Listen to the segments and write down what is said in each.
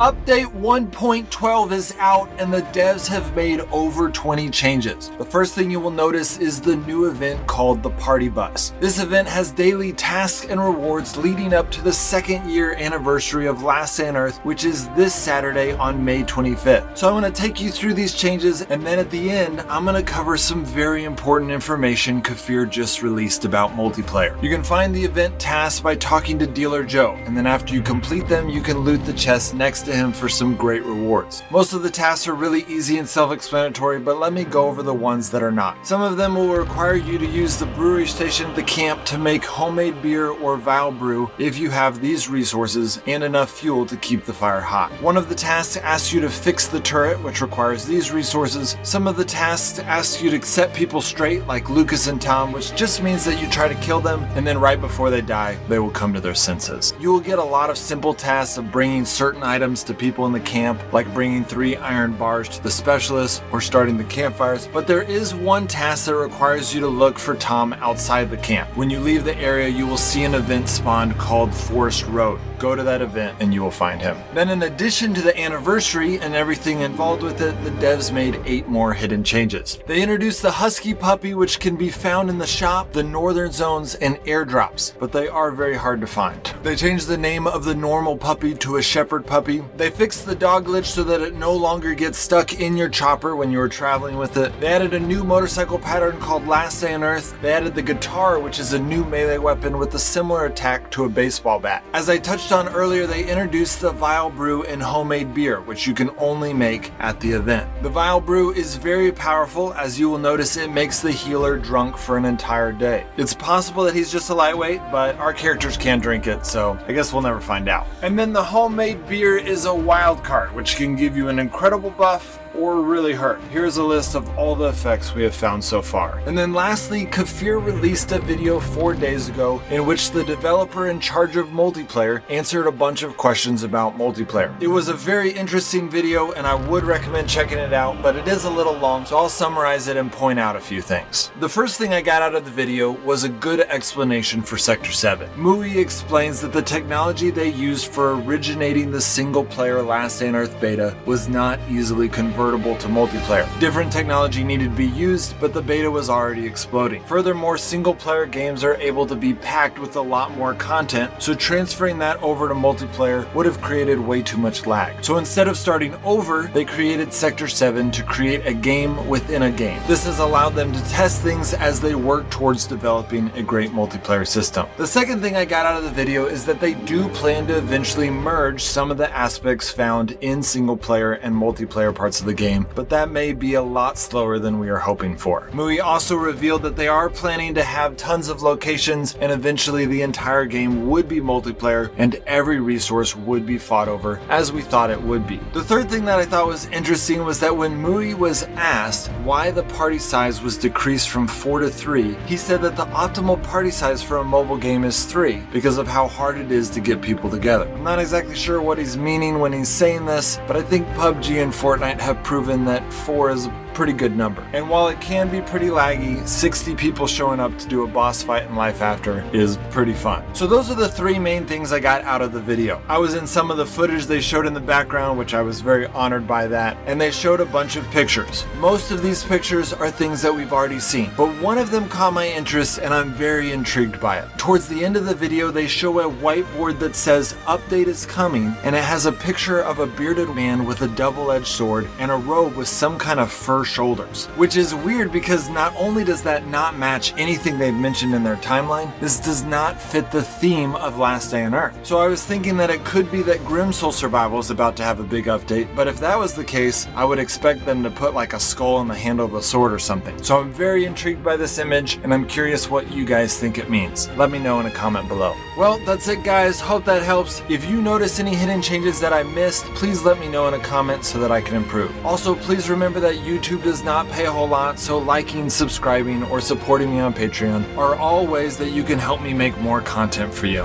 Update 1.12 is out and the devs have made over 20 changes. The first thing you will notice is the new event called the Party Bus. This event has daily tasks and rewards leading up to the 2nd year anniversary of Last Day on Earth, which is this Saturday on May 25th. So I'm going to take you through these changes, and then at the end I'm going to cover some very important information Kefir just released about multiplayer. You can find the event tasks by talking to Dealer Joe, and then after you complete them you can loot the chest next to him for some great rewards. Most of the tasks are really easy and self-explanatory, but let me go over the ones that are not. Some of them will require you to use the brewery station at the camp to make homemade beer or Val brew if you have these resources and enough fuel to keep the fire hot. One of the tasks asks you to fix the turret, which requires these resources. Some of the tasks ask you to set people straight, like Lucas and Tom, which just means that you try to kill them and then right before they die, they will come to their senses. You will get a lot of simple tasks of bringing certain items to people in the camp, like bringing 3 iron bars to the specialist or starting the campfires, but there is one task that requires you to look for Tom outside the camp. When you leave the area, you will see an event spawned called Forest Road. Go to that event and you will find him. Then in addition to the anniversary and everything involved with it, the devs made 8 more hidden changes. They introduced the Husky Puppy, which can be found in the shop, the Northern Zones, and airdrops, but they are very hard to find. They changed the name of the normal puppy to a shepherd puppy. They fixed the dog glitch so that it no longer gets stuck in your chopper when you are traveling with it. They added a new motorcycle pattern called Last Day on Earth. They added the guitar, which is a new melee weapon with a similar attack to a baseball bat. As I touched on earlier, they introduced the Vile Brew and homemade beer, which you can only make at the event. The Vile Brew is very powerful. As you will notice, it makes the healer drunk for an entire day. It's possible that he's just a lightweight, but our characters can drink it, so I guess we'll never find out. And then the homemade beer is a wild card, which can give you an incredible buff or really hurt. Here's a list of all the effects we have found so far. And then lastly, Kefir released a video 4 days ago in which the developer in charge of multiplayer answered a bunch of questions about multiplayer. It was a very interesting video and I would recommend checking it out, but it is a little long, so I'll summarize it and point out a few things. The first thing I got out of the video was a good explanation for Sector 7. Mui explains that the technology they used for originating the single player Last Day on Earth beta was not easily convertible to multiplayer. Different technology needed to be used, but the beta was already exploding. Furthermore, single player games are able to be packed with a lot more content, so transferring that over to multiplayer would have created way too much lag. So instead of starting over, they created Sector 7 to create a game within a game. This has allowed them to test things as they work towards developing a great multiplayer system. The second thing I got out of the video is that they do plan to eventually merge some of the aspects found in single player and multiplayer parts of the game, but that may be a lot slower than we are hoping for. Mui also revealed that they are planning to have tons of locations and eventually the entire game would be multiplayer and every resource would be fought over as we thought it would be. The third thing that I thought was interesting was that when Mui was asked why the party size was decreased from 4 to 3, he said that the optimal party size for a mobile game is 3 because of how hard it is to get people together. I'm not exactly sure what he's meaning when he's saying this, but I think PUBG and Fortnite have proven that 4 is a pretty good number. And while it can be pretty laggy, 60 people showing up to do a boss fight in Life After is pretty fun. So those are the 3 main things I got out of the video. I was in some of the footage they showed in the background, which I was very honored by that, and they showed a bunch of pictures. Most of these pictures are things that we've already seen, but one of them caught my interest and I'm very intrigued by it. Towards the end of the video, they show a whiteboard that says update is coming, and it has a picture of a bearded man with a double-edged sword and a robe with some kind of fur shoulders, which is weird because not only does that not match anything they've mentioned in their timeline, this does not fit the theme of Last Day on Earth. So I was thinking that it could be that Grimsoul Survival is about to have a big update, but if that was the case, I would expect them to put like a skull on the handle of a sword or something. So I'm very intrigued by this image and I'm curious what you guys think it means. Let me know in a comment below. Well, that's it guys, hope that helps. If you notice any hidden changes that I missed, please let me know in a comment so that I can improve. Also, please remember that YouTube does not pay a whole lot, so liking, subscribing, or supporting me on Patreon are all ways that you can help me make more content for you.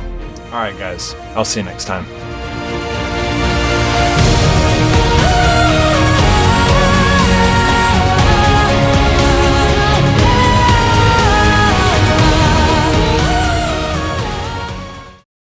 Alright guys, I'll see you next time.